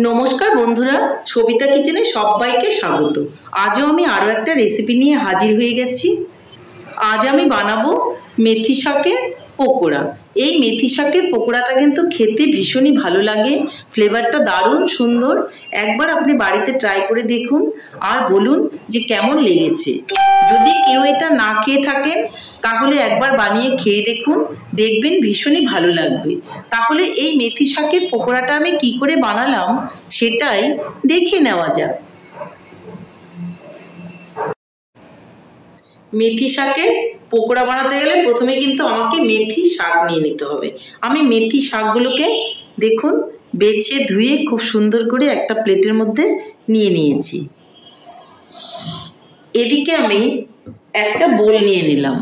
নমস্কার বন্ধুরা, সবিতা কিচেনে সবাইকে স্বাগত। আজও আমি আরও একটা রেসিপি নিয়ে হাজির হয়ে গেছি। আজ আমি বানাবো মেথি শাকের পকোড়া। এই মেথি শাকের পকোড়াটা কিন্তু খেতে ভীষণই ভালো লাগে, ফ্লেভারটা দারুণ সুন্দর। একবার আপনি বাড়িতে ট্রাই করে দেখুন আর বলুন যে কেমন লেগেছে। যদি কেউ এটা না খেয়ে থাকেন তাহলে একবার বানিয়ে খেয়ে দেখুন, দেখবেন ভীষণই ভালো লাগবে। তাহলে এই মেথি শাকের পকোড়াটা আমি কি করে বানালাম সেটাই দেখে নেওয়া যাক। মেথি শাকের পকোড়া বানাতে গেলে প্রথমে কিন্তু আমাকে মেথি শাক নিয়ে নিতে হবে। আমি মেথি শাকগুলোকে দেখুন বেছে ধুয়ে খুব সুন্দর করে একটা প্লেটের মধ্যে নিয়ে নিয়েছি। এদিকে আমি একটা বোল নিয়ে নিলাম।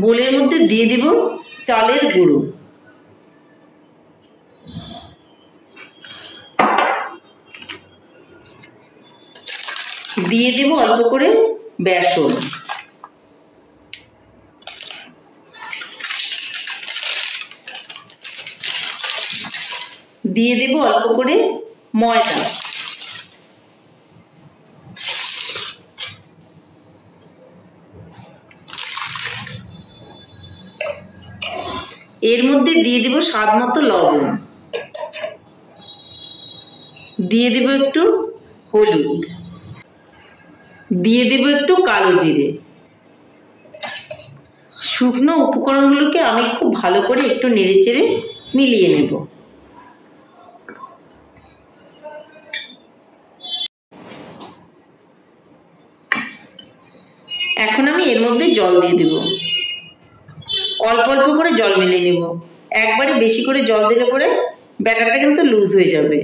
বোলের মধ্যে দিয়ে দেব চালের গুঁড়ো, দিয়ে দেব অল্প করে বেসন, দিয়ে দেব অল্প করে ময়দা, এর মধ্যে দিয়ে দেব স্বাদ মতো লবণ, দিয়ে দেব একটু হলুদ, দিয়ে দেব একটু কালো জিরে। শুকনো উপকরণগুলোকে আমি খুব ভালো করে একটু নেড়েচেড়ে মিলিয়ে নেব। এখন আমি এর মধ্যে জল দিয়ে দেব, অল্প অল্প করে জল মিলিয়ে নেব। একবারে বেশি করে জল দিলে পরে ব্যাটারটা কিন্তু লুজ হয়ে যাবে।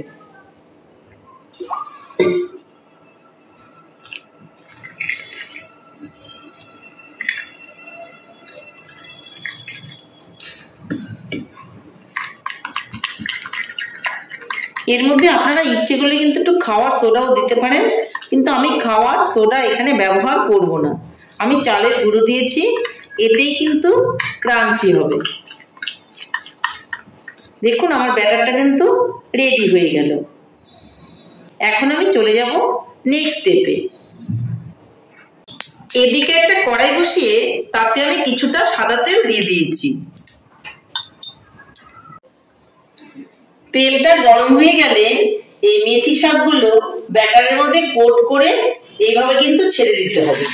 এর মধ্যে আপনারা ইচ্ছে করলে কিন্তু একটু খাওয়ার সোডাও দিতে পারেন, কিন্তু আমি খাওয়ার সোডা এখানে ব্যবহার করব না। আমি চালের গুঁড়ো দিয়েছি, এতেই কিন্তু ক্রাঞ্চি হবে। দেখুন আমার ব্যাটারটা কিন্তু রেডি হয়ে গেল। এখন আমি চলে যাব নেক্সট স্টেপে। এদিকে একটা কড়াই বসিয়ে তাতে আমি কিছুটা সাদা তেল দিয়ে দিয়েছি। তেলটা গরম হয়ে গেলে এই মেথি শাকগুলো ব্যাটারের মধ্যে কোট করে এইভাবে কিন্তু ছেড়ে দিতে হবে।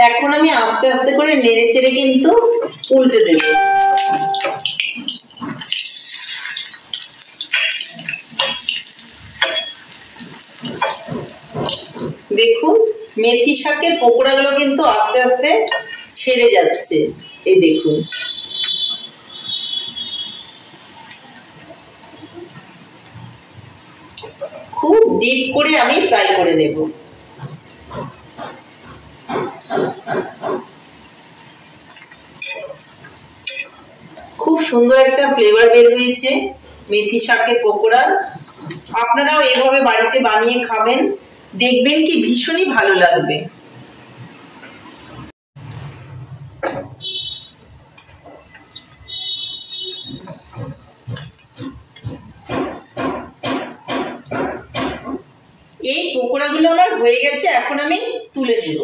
এখন আমি আস্তে আস্তে করে নেড়ে চেড়ে কিন্তু উল্টে দেব। দেখুন মেথি শাকের পকোড়াগুলো কিন্তু আস্তে আস্তে ছেড়ে যাচ্ছে। এই দেখুন খুব ডিপ করে আমি ফ্রাই করে নেব। খুব সুন্দর একটা ফ্লেভার বের হয়েছে মেথি শাকের পকোড়া। আপনারাও এভাবে বাড়িতে বানিয়ে খাবেন, দেখবেন কি ভীষণই ভালো লাগবে। এই পকোড়াগুলো আমার হয়ে গেছে, এখন আমি তুলে দেব।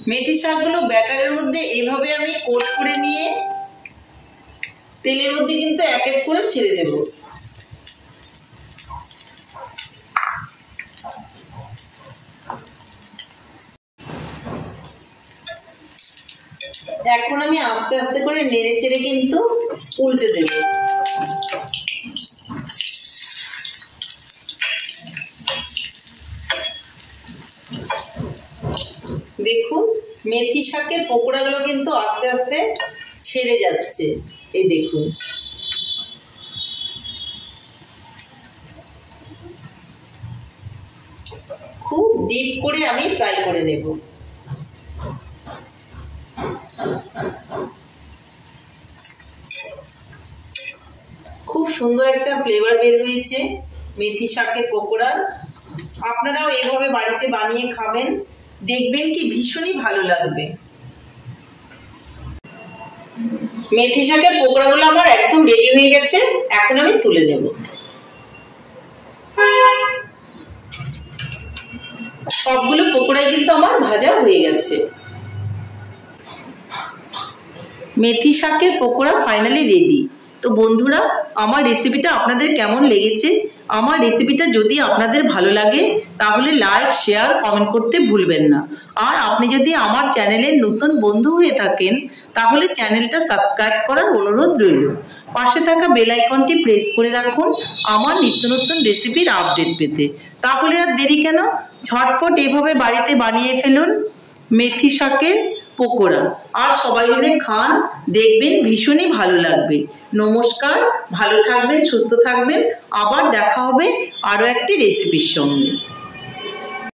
মেথি শাকগুলো ব্যাটারের মধ্যে এইভাবে আমি কোট করে নিয়ে তেলের মধ্যে কিন্তু এক এক করে ছেড়ে দেব। এখন আমি আস্তে আস্তে করে নেড়ে চেড়ে কিন্তু উল্টে দেব। দেখুন মেথি শাকের পকোড়াগুলো কিন্তু আস্তে আস্তে ছেড়ে যাচ্ছে, এই দেখুন। খুব ডিপ করে আমি ফ্রাই করে নেব। খুব সুন্দর একটা ফ্লেভার বের হয়েছে মেথি শাকের পকোড়া। আপনারাও এভাবে বাড়িতে বানিয়ে খাবেন, দেখবেন কি ভীষণই ভালো লাগবে। মেথি শাকের পকোড়াগুলো আমার একদম রেডি হয়ে গেছে, এখন আমি তুলে নেব। সবগুলো পকোড়াই কিন্তু আমার ভাজা হয়ে গেছে। মেথি শাকের পকোড়া ফাইনালি রেডি। তো বন্ধুরা, আমার রেসিপিটা আপনাদের কেমন লেগেছে? আমার রেসিপিটা যদি আপনাদের ভালো লাগে তাহলে লাইক, শেয়ার, কমেন্ট করতে ভুলবেন না। আর আপনি যদি আমার চ্যানেলের নতুন বন্ধু হয়ে থাকেন তাহলে চ্যানেলটা সাবস্ক্রাইব করার অনুরোধ রইল। পাশে থাকা বেল আইকনটি প্রেস করে রাখুন আমার নিত্য নতুন রেসিপির আপডেট পেতে। তাহলে আর দেরি কেন, ঝটপট এভাবে বাড়িতে বানিয়ে ফেলুন মেথি শাকের পকোড়া, আর সবাই মিলে খান, দেখবেন ভীষণই ভালো লাগবে। নমস্কার, ভালো থাকবেন, সুস্থ থাকবেন, আবার দেখা হবে আরও একটি রেসিপির সঙ্গে।